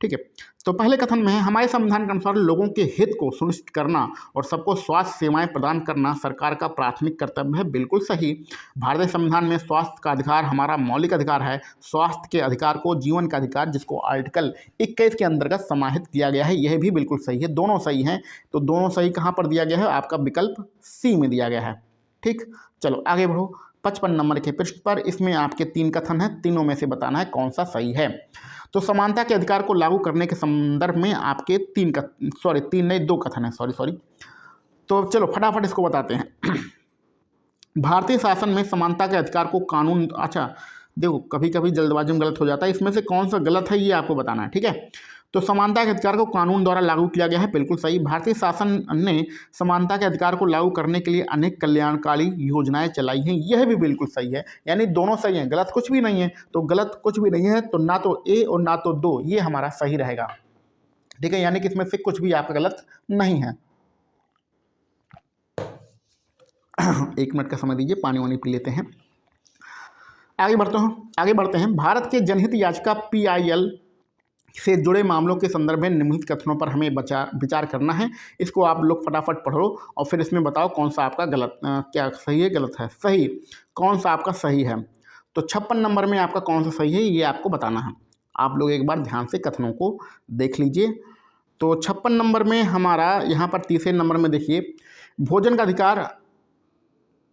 ठीक है। तो पहले कथन में है, हमारे संविधान के अनुसार लोगों के हित को सुनिश्चित करना और सबको स्वास्थ्य सेवाएं प्रदान करना सरकार का प्राथमिक कर्तव्य है, बिल्कुल सही। भारतीय संविधान में स्वास्थ्य का अधिकार हमारा मौलिक अधिकार है। स्वास्थ्य के अधिकार को जीवन का अधिकार, जिसको आर्टिकल 21 के अंतर्गत समाहित किया गया है, यह भी बिल्कुल सही है। दोनों सही हैं। तो दोनों सही कहाँ पर दिया गया है? आपका विकल्प सी में दिया गया है। ठीक, चलो आगे बढ़ो। 55 नंबर के प्रश्न पर इसमें आपके 3 कथन हैं, तीनों में से बताना है कौन सा सही है। तो समानता के अधिकार को लागू करने के संदर्भ में आपके 2 कथन है, सॉरी। तो चलो फटाफट इसको बताते हैं। भारतीय शासन में समानता के अधिकार को कानून, अच्छा देखो कभी कभी जल्दबाजी में गलत हो जाता है, इसमें से कौन सा गलत है ये आपको बताना है। ठीक है। तो समानता के अधिकार को कानून द्वारा लागू किया गया है, बिल्कुल सही। भारतीय शासन ने समानता के अधिकार को लागू करने के लिए अनेक कल्याणकारी योजनाएं चलाई हैं, यह भी बिल्कुल सही है। यानी दोनों सही हैं, गलत कुछ भी नहीं है। तो गलत कुछ भी नहीं है, तो ना तो ए और ना तो 2, ये हमारा सही रहेगा। ठीक है, यानी कि इसमें से कुछ भी आपका गलत नहीं है। 1 मिनट का समय दीजिए, पानी वानी पी लेते हैं। आगे बढ़ते हैं। भारत के जनहित याचिका PIL से जुड़े मामलों के संदर्भ में निम्नलिखित कथनों पर हमें विचार करना है। इसको आप लोग फटाफट पढ़ो और फिर इसमें बताओ कौन सा आपका गलत, क्या सही है गलत है, सही कौन सा आपका सही है। तो 56 नंबर में आपका कौन सा सही है ये आपको बताना है। आप लोग एक बार ध्यान से कथनों को देख लीजिए। तो 56 नंबर में हमारा यहाँ पर तीसरे नंबर में देखिए, भोजन का अधिकार,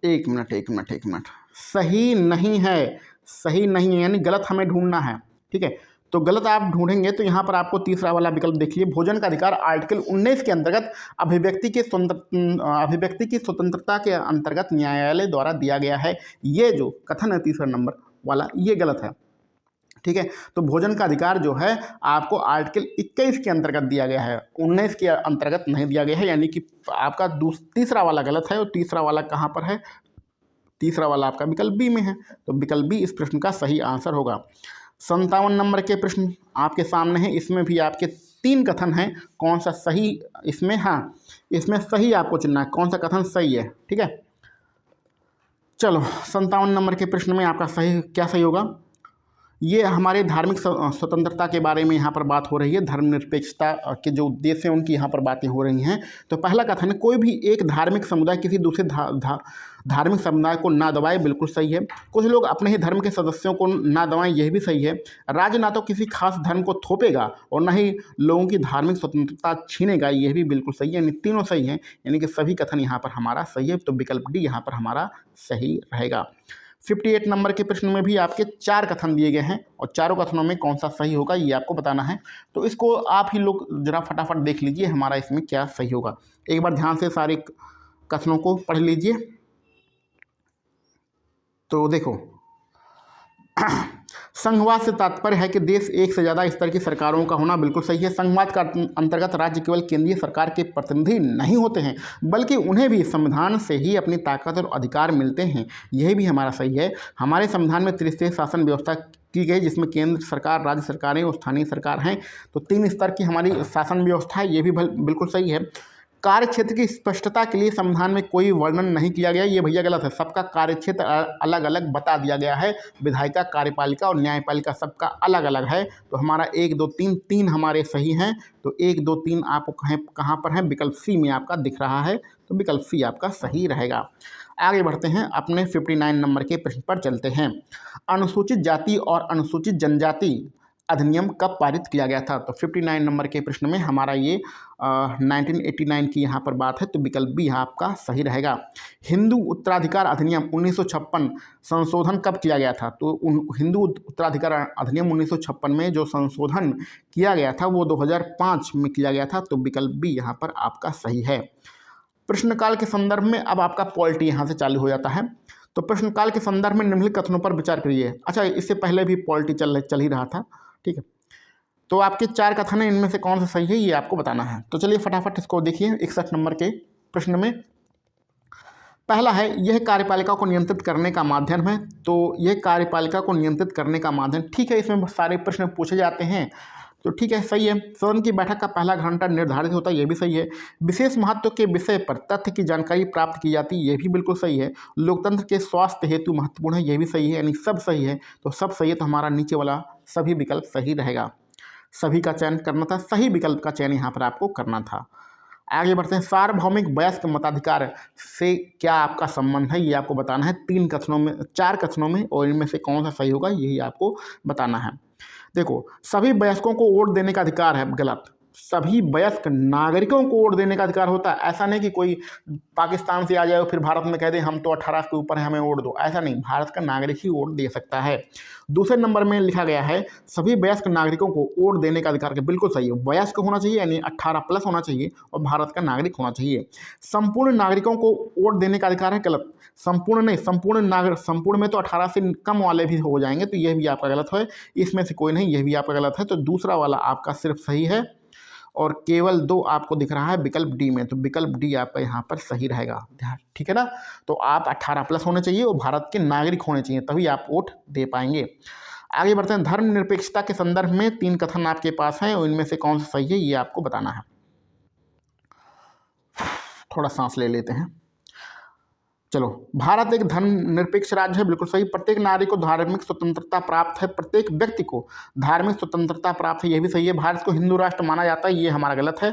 एक मिनट, सही नहीं है, यानी गलत हमें ढूंढना है। ठीक है। तो गलत आप ढूंढेंगे तो यहाँ पर आपको तीसरा वाला विकल्प देखिए, भोजन का अधिकार आर्टिकल 19 के अंतर्गत अभिव्यक्ति की स्वतंत्रता के अंतर्गत न्यायालय द्वारा दिया गया है। ये जो कथन है तीसरा नंबर वाला, ये गलत है। ठीक है। तो भोजन का अधिकार जो है आपको आर्टिकल 21 के अंतर्गत दिया गया है, 19 के अंतर्गत नहीं दिया गया है, यानी कि आपका तीसरा वाला गलत है। और तीसरा वाला कहाँ पर है? तीसरा वाला आपका विकल्प बी में है। तो विकल्प बी इस प्रश्न का सही आंसर होगा। 57 नंबर के प्रश्न आपके सामने हैं, इसमें भी आपके 3 कथन हैं, कौन सा सही इसमें? हाँ, इसमें सही आपको चुनना है, कौन सा कथन सही है। ठीक है। चलो 57 नंबर के प्रश्न में आपका सही क्या सही होगा? ये हमारे धार्मिक स्वतंत्रता के बारे में यहाँ पर बात हो रही है, धर्मनिरपेक्षता के जो उद्देश्य हैं उनकी यहाँ पर बातें हो रही हैं। तो पहला कथन है, कोई भी एक धार्मिक समुदाय किसी दूसरे धार्मिक समुदाय को ना दबाए, बिल्कुल सही है। कुछ लोग अपने ही धर्म के सदस्यों को ना दबाएं, यह भी सही है। राज्य ना तो किसी खास धर्म को थोपेगा और ना ही लोगों की धार्मिक स्वतंत्रता छीनेगा, यह भी बिल्कुल सही है। यानी तीनों सही हैं, यानी कि सभी कथन यहाँ पर हमारा सही है। तो विकल्प डी यहाँ पर हमारा सही रहेगा। 58 नंबर के प्रश्न में भी आपके 4 कथन दिए गए हैं और चारों कथनों में कौन सा सही होगा ये आपको बताना है। तो इसको आप ही लोग जरा फटाफट देख लीजिए हमारा इसमें क्या सही होगा। एक बार ध्यान से सारे कथनों को पढ़ लीजिए। तो देखो, संघवाद से तात्पर्य है कि देश एक से ज़्यादा स्तर की सरकारों का होना, बिल्कुल सही है। संघवाद का अंतर्गत राज्य केवल केंद्रीय सरकार के प्रतिनिधि नहीं होते हैं, बल्कि उन्हें भी संविधान से ही अपनी ताकत और अधिकार मिलते हैं, यह भी हमारा सही है। हमारे संविधान में त्रिस्तरीय शासन व्यवस्था की गई, जिसमें केंद्र सरकार, राज्य सरकारें और स्थानीय सरकार हैं। तो 3 स्तर की हमारी शासन व्यवस्था है, ये भी बिल्कुल सही है। कार्य क्षेत्र की स्पष्टता के लिए संविधान में कोई वर्णन नहीं किया गया, ये भैया गलत है। सबका कार्य क्षेत्र अलग अलग बता दिया गया है, विधायिका, कार्यपालिका और न्यायपालिका सबका अलग अलग है। तो हमारा 1 2 3 हमारे सही हैं। तो 1 2 3 आपको कहाँ पर है? विकल्प सी में आपका दिख रहा है, तो विकल्प सी आपका सही रहेगा। आगे बढ़ते हैं, अपने 59 नंबर के प्रश्न पर चलते हैं। अनुसूचित जाति और अनुसूचित जनजाति अधिनियम कब पारित किया गया था? तो 59 नंबर के प्रश्न में हमारा ये 1989 की यहाँ पर बात है, तो विकल्प बी यहाँ आपका सही रहेगा। हिंदू उत्तराधिकार अधिनियम 1956 संशोधन कब किया गया था? तो हिंदू उत्तराधिकार अधिनियम 1956 में जो संशोधन किया गया था वो 2005 में किया गया था, तो विकल्प बी यहाँ पर आपका सही है। प्रश्नकाल के संदर्भ में अब आपका पॉलिटी यहाँ से चालू हो जाता है। तो प्रश्नकाल के संदर्भ में निम्नलिखित कथनों पर विचार करिए। अच्छा, इससे पहले भी पॉलिटी चल ही रहा था, ठीक है। तो आपके 4 कथन हैं, इनमें से कौन सा सही है ये आपको बताना है। तो चलिए फटाफट इसको देखिए। 61 नंबर के प्रश्न में पहला है, यह कार्यपालिका को नियंत्रित करने का माध्यम है। तो यह कार्यपालिका को नियंत्रित करने का माध्यम, ठीक है, इसमें सारे प्रश्न पूछे जाते हैं, तो ठीक है, सही है। सदन की बैठक का पहला घंटा निर्धारित होता है, ये भी सही है। विशेष महत्व के विषय पर तथ्य की जानकारी प्राप्त की जाती है, ये भी बिल्कुल सही है। लोकतंत्र के स्वास्थ्य हेतु महत्वपूर्ण है, ये भी सही है। यानी सब सही है, तो सब सही है, तो हमारा नीचे वाला सभी विकल्प सही रहेगा। सभी का चयन करना था, सही विकल्प का चयन यहाँ पर आपको करना था। आगे बढ़ते हैं, सार्वभौमिक वयस्क मताधिकार से क्या आपका संबंध है, ये आपको बताना है। 4 कथनों में, और इनमें से कौन सा सही होगा यही आपको बताना है। देखो, सभी वयस्कों को वोट देने का अधिकार है, गलत। सभी वयस्क नागरिकों को वोट देने का अधिकार होता है। ऐसा नहीं कि कोई पाकिस्तान से आ जाए और फिर भारत में कह दे हम तो 18 के ऊपर है, हमें वोट दो, ऐसा नहीं। भारत का नागरिक ही वोट दे सकता है। दूसरे नंबर में लिखा गया है, सभी वयस्क नागरिकों को वोट देने का अधिकार, बिल्कुल सही है। वयस्क होना चाहिए, यानी 18+ होना चाहिए, और भारत का नागरिक होना चाहिए। संपूर्ण नागरिकों को वोट देने का अधिकार है, गलत। संपूर्ण नहीं, संपूर्ण में तो 18 से कम वाले भी हो जाएंगे, तो यह भी आपका गलत है। इसमें से कोई नहीं, यह भी आपका गलत है। तो दूसरा वाला आपका सिर्फ सही है, और केवल 2 आपको दिख रहा है विकल्प डी में, तो विकल्प डी आपका यहाँ पर सही रहेगा, ठीक है ना। तो आप 18+ होने चाहिए और भारत के नागरिक होने चाहिए, तभी आप वोट दे पाएंगे। आगे बढ़ते हैं, धर्मनिरपेक्षता के संदर्भ में 3 कथन आपके पास हैं, और इनमें से कौन सा सही है ये आपको बताना है। थोड़ा सांस ले लेते हैं। चलो, भारत एक धर्मनिरपेक्ष राज्य है, बिल्कुल सही। प्रत्येक नागरिक को धार्मिक स्वतंत्रता प्राप्त है, प्रत्येक व्यक्ति को धार्मिक स्वतंत्रता प्राप्त है, यह भी सही है। भारत को हिंदू राष्ट्र माना जाता है, ये हमारा गलत है।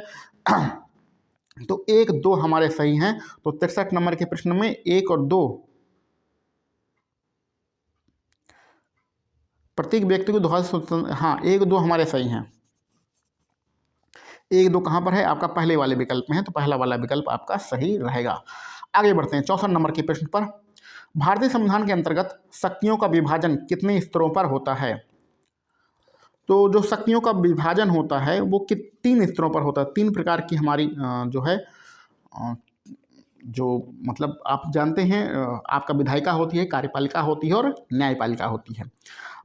तो 1, 2 हमारे सही हैं। तो 63 नंबर के प्रश्न में 1 और 2, प्रत्येक व्यक्ति को हाँ, 1, 2 हमारे सही हैं। 1, 2 कहाँ पर है? आपका पहले वाले विकल्प में है, तो पहला वाला विकल्प आपका सही रहेगा। आगे बढ़ते हैं 64 नंबर के प्रश्न पर। भारतीय संविधान के अंतर्गत शक्तियों का विभाजन कितने स्तरों पर होता है? तो जो शक्तियों का विभाजन होता है वो 3 स्तरों पर होता है। 3 प्रकार की हमारी जो है जो मतलब आप जानते हैं, आपका विधायिका होती है, कार्यपालिका होती है और न्यायपालिका होती है।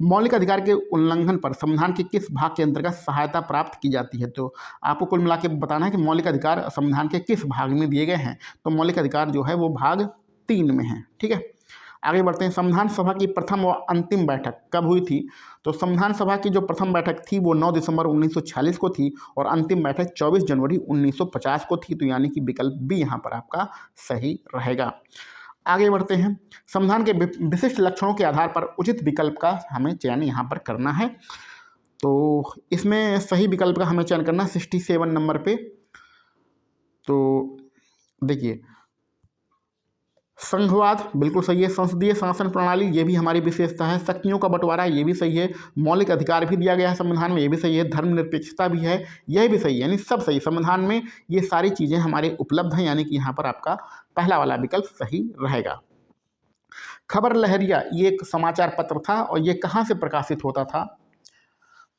मौलिक अधिकार के उल्लंघन पर संविधान के किस भाग के अंतर्गत सहायता प्राप्त की जाती है? तो आपको कुल मिला के बताना है कि मौलिक अधिकार संविधान के किस भाग में दिए गए हैं। तो मौलिक अधिकार जो है वो भाग 3 में है, ठीक है। आगे बढ़ते हैं, संविधान सभा की प्रथम व अंतिम बैठक कब हुई थी? तो संविधान सभा की जो प्रथम बैठक थी वो 9 दिसंबर 1946 को थी, और अंतिम बैठक 24 जनवरी 1950 को थी। तो यानी कि विकल्प बी यहाँ पर आपका सही रहेगा। आगे बढ़ते हैं, संविधान के विशिष्ट लक्षणों के आधार पर उचित विकल्प का हमें चयन यहाँ पर करना है। तो इसमें सही विकल्प का हमें चयन करना 67 नंबर पे। तो देखिए, संघवाद बिल्कुल सही है। संसदीय शासन प्रणाली, ये भी हमारी विशेषता है। शक्तियों का बंटवारा, ये भी सही है। मौलिक अधिकार भी दिया गया है संविधान में, ये भी सही है। धर्मनिरपेक्षता भी है, यह भी सही है। यानी सब सही, संविधान में ये सारी चीज़ें हमारे उपलब्ध हैं, यानी कि यहाँ पर आपका पहला वाला विकल्प सही रहेगा। खबर लहरिया ये एक समाचार पत्र था, और ये कहाँ से प्रकाशित होता था?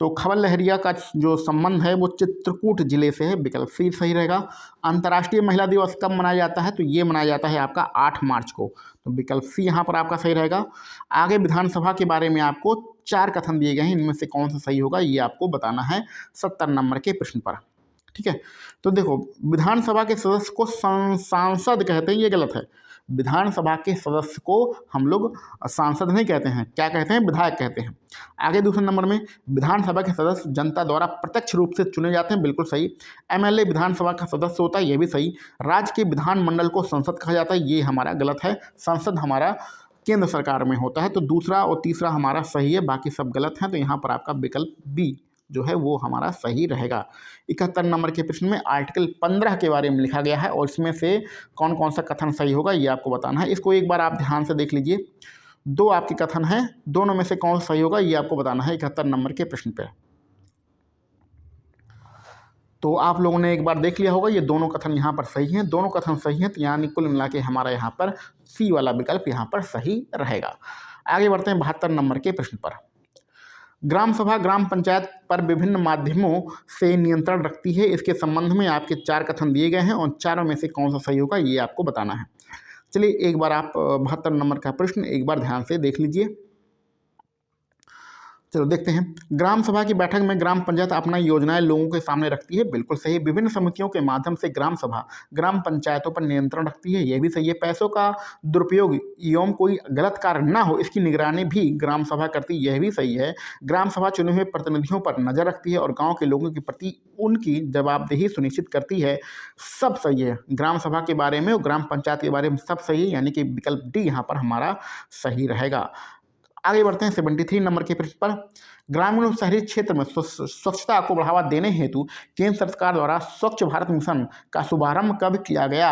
तो खबर लहरिया का जो संबंध है वो चित्रकूट जिले से है, विकल्प सी सही रहेगा। अंतर्राष्ट्रीय महिला दिवस कब मनाया जाता है? तो ये मनाया जाता है आपका 8 मार्च को, तो विकल्प सी यहाँ पर आपका सही रहेगा। आगे विधानसभा के बारे में आपको 4 कथन दिए गए हैं, इनमें से कौन सा सही होगा ये आपको बताना है 70 नंबर के प्रश्न पर, ठीक है। तो देखो, विधानसभा के सदस्य को सांसद कहते हैं, ये गलत है। विधानसभा के सदस्य को हम लोग सांसद नहीं कहते हैं, क्या कहते हैं? विधायक कहते हैं। आगे दूसरे नंबर में, विधानसभा के सदस्य जनता द्वारा प्रत्यक्ष रूप से चुने जाते हैं, बिल्कुल सही। एमएलए विधानसभा का सदस्य होता है, ये भी सही। राज्य के विधानमंडल को संसद कहा जाता है, ये हमारा गलत है। संसद हमारा केंद्र सरकार में होता है। तो दूसरा और तीसरा हमारा सही है, बाकी सब गलत हैं। तो यहाँ पर आपका विकल्प बी जो है वो हमारा सही रहेगा। 71 नंबर के प्रश्न में आर्टिकल 15 के बारे में लिखा गया है और इसमें से कौन कौन सा कथन सही होगा ये आपको बताना है। इसको एक बार आप ध्यान से देख लीजिए। दो आपके कथन हैं, दोनों में से कौन सही होगा ये आपको बताना है 71 नंबर के प्रश्न पे। तो आप लोगों ने एक बार देख लिया होगा, ये दोनों कथन यहाँ पर सही हैं, दोनों कथन सही हैं, तो यानी कुल मिला के हमारा यहाँ पर सी वाला विकल्प यहाँ पर सही रहेगा। आगे बढ़ते हैं 72 नंबर के प्रश्न पर। ग्राम सभा ग्राम पंचायत पर विभिन्न माध्यमों से नियंत्रण रखती है, इसके संबंध में आपके 4 कथन दिए गए हैं और चारों में से कौन सा सही होगा ये आपको बताना है। चलिए एक बार आप 72 नंबर का प्रश्न एक बार ध्यान से देख लीजिए। चलो देखते हैं। ग्राम सभा की बैठक में ग्राम पंचायत अपना योजनाएं लोगों के सामने रखती है, बिल्कुल सही। विभिन्न समितियों के माध्यम से ग्राम सभा ग्राम पंचायतों पर नियंत्रण रखती है, यह भी सही है। पैसों का दुरुपयोग एवं कोई गलत कार्य ना हो इसकी निगरानी भी ग्राम सभा करती है, यह भी सही है। ग्राम सभा चुने हुए प्रतिनिधियों पर नजर रखती है और गाँव के लोगों के प्रति उनकी जवाबदेही सुनिश्चित करती है, सब सही है। ग्राम सभा के बारे में और ग्राम पंचायत के बारे में सब सही है, यानी कि विकल्प डी यहाँ पर हमारा सही रहेगा। आगे बढ़ते हैं 73 नंबर के प्रश्न पर। ग्रामीण और शहरी क्षेत्र में स्वच्छता को बढ़ावा देने हेतु केंद्र सरकार द्वारा स्वच्छ भारत मिशन का शुभारंभ कब किया गया?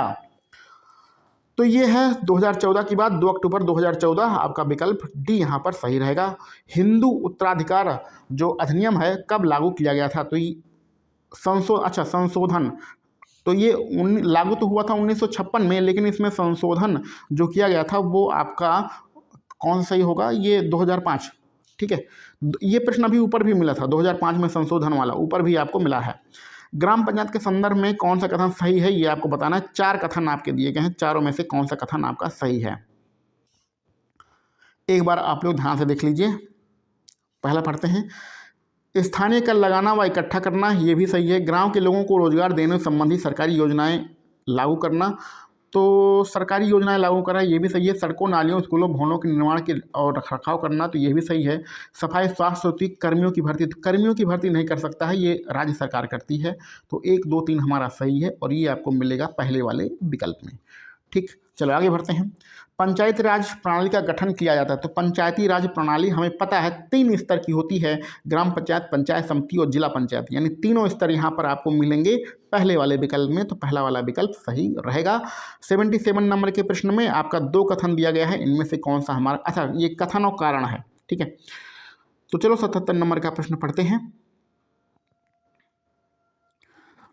तो ये है 2014 की बात, 2 अक्टूबर 2014 आपका विकल्प डी यहाँ पर सही रहेगा। हिंदू उत्तराधिकार जो अधिनियम है कब लागू किया गया था? तो ये संशोधन तो ये लागू तो हुआ था 1956 में, लेकिन इसमें संशोधन जो किया गया था वो आपका कौन सही होगा? ये 2005, ठीक है। ये प्रश्न अभी ऊपर भी मिला था, 2005 में संशोधन वाला ऊपर भी आपको मिला है। ग्राम पंचायत के संदर्भ में कौन सा कथन सही है ये आपको बताना है। 4 कथन आपके दिए गए हैं, चारों में से कौन सा कथन आपका सही है एक बार आप लोग ध्यान से देख लीजिए। पहला पढ़ते हैं। स्थानीय कर लगाना व इकट्ठा करना, ये भी सही है। गाँव के लोगों को रोजगार देने संबंधी सरकारी योजनाएं लागू करना, तो सरकारी योजनाएं लागू करा, ये भी सही है। सड़कों नालियों स्कूलों भवनों के निर्माण के और रखरखाव करना, तो ये भी सही है। सफाई स्वास्थ्य कर्मियों की भर्ती, तो कर्मियों की भर्ती नहीं कर सकता है, ये राज्य सरकार करती है। तो 1, 2, 3 हमारा सही है और ये आपको मिलेगा पहले वाले विकल्प में, ठीक। चलो आगे बढ़ते हैं। पंचायती राज प्रणाली का गठन किया जाता है, तो पंचायती राज प्रणाली हमें पता है 3 स्तर की होती है, ग्राम पंचायत, पंचायत समिति और जिला पंचायत, यानी तीनों स्तर यहाँ पर आपको मिलेंगे पहले वाले विकल्प में, तो पहला वाला विकल्प सही रहेगा। 77 नंबर के प्रश्न में आपका 2 कथन दिया गया है, इनमें से कौन सा हमारा, अच्छा ये कथन और कारण है, ठीक है। तो चलो 77 नंबर का प्रश्न पढ़ते हैं।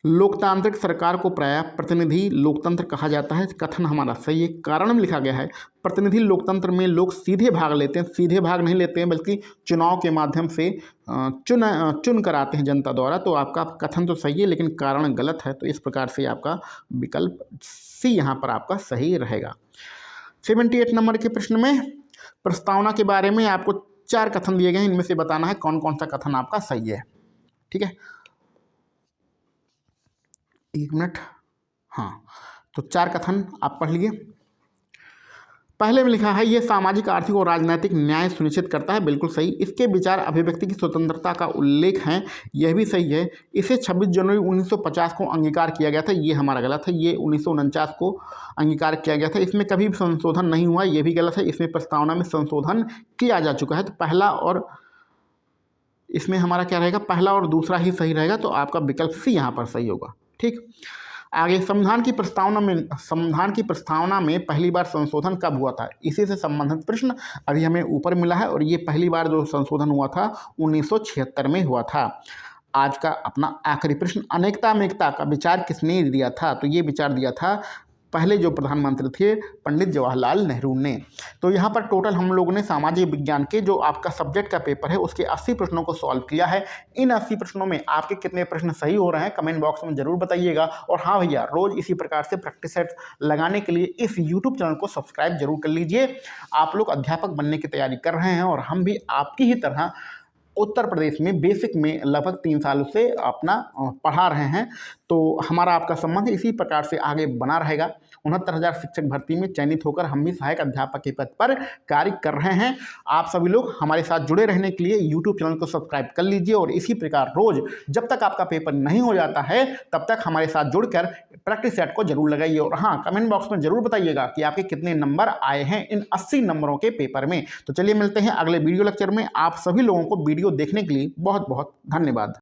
लोकतांत्रिक सरकार को प्रायः प्रतिनिधि लोकतंत्र कहा जाता है, कथन हमारा सही है। कारण में लिखा गया है प्रतिनिधि लोकतंत्र में लोग सीधे भाग लेते हैं, सीधे भाग नहीं लेते हैं बल्कि चुनाव के माध्यम से चुन कर आते हैं जनता द्वारा, तो आपका कथन तो सही है लेकिन कारण गलत है, तो इस प्रकार से आपका विकल्प सी यहाँ पर आपका सही रहेगा। 78 नंबर के प्रश्न में प्रस्तावना के बारे में आपको 4 कथन दिए गए हैं, इनमें से बताना है कौन कौन सा कथन आपका सही है, ठीक है। 1 मिनट, हाँ, तो 4 कथन आप पढ़ लीजिए। पहले में लिखा है ये सामाजिक आर्थिक और राजनीतिक न्याय सुनिश्चित करता है, बिल्कुल सही। इसके विचार अभिव्यक्ति की स्वतंत्रता का उल्लेख है, यह भी सही है। इसे 26 जनवरी 1950 को अंगीकार किया गया था, ये हमारा गलत है। ये 1949 को अंगीकार किया गया था, इसमें कभी भी संशोधन नहीं हुआ, ये भी गलत है। इसमें प्रस्तावना में संशोधन किया जा चुका है, तो पहला और इसमें हमारा क्या रहेगा, पहला और दूसरा ही सही रहेगा, तो आपका विकल्प सी यहाँ पर सही होगा, ठीक। आगे संविधान की प्रस्तावना में पहली बार संशोधन कब हुआ था, इसी से संबंधित प्रश्न अभी हमें ऊपर मिला है और ये पहली बार जो संशोधन हुआ था 1976 में हुआ था। आज का अपना आखिरी प्रश्न, अनेकता में एकता का विचार किसने दिया था? तो ये विचार दिया था पहले जो प्रधानमंत्री थे पंडित जवाहरलाल नेहरू ने। तो यहाँ पर टोटल हम लोगों ने सामाजिक विज्ञान के जो आपका सब्जेक्ट का पेपर है उसके 80 प्रश्नों को सॉल्व किया है। इन 80 प्रश्नों में आपके कितने प्रश्न सही हो रहे हैं कमेंट बॉक्स में जरूर बताइएगा। और हाँ भैया, रोज इसी प्रकार से प्रैक्टिस सेट लगाने के लिए इस यूट्यूब चैनल को सब्सक्राइब जरूर कर लीजिए। आप लोग अध्यापक बनने की तैयारी कर रहे हैं और हम भी आपकी ही तरह उत्तर प्रदेश में बेसिक में लगभग 3 सालों से अपना पढ़ा रहे हैं, तो हमारा आपका संबंध इसी प्रकार से आगे बना रहेगा। 69,000 शिक्षक भर्ती में चयनित होकर हम भी सहायक अध्यापक के पद पर कार्य कर रहे हैं। आप सभी लोग हमारे साथ जुड़े रहने के लिए यूट्यूब चैनल को सब्सक्राइब कर लीजिए और इसी प्रकार रोज जब तक आपका पेपर नहीं हो जाता है तब तक हमारे साथ जुड़कर प्रैक्टिस सेट को जरूर लगाइए। और हाँ, कमेंट बॉक्स में जरूर बताइएगा कि आपके कितने नंबर आए हैं इन 80 नंबरों के पेपर में। तो चलिए मिलते हैं अगले वीडियो लेक्चर में। आप सभी लोगों को वीडियो वीडियो देखने के लिए बहुत बहुत धन्यवाद।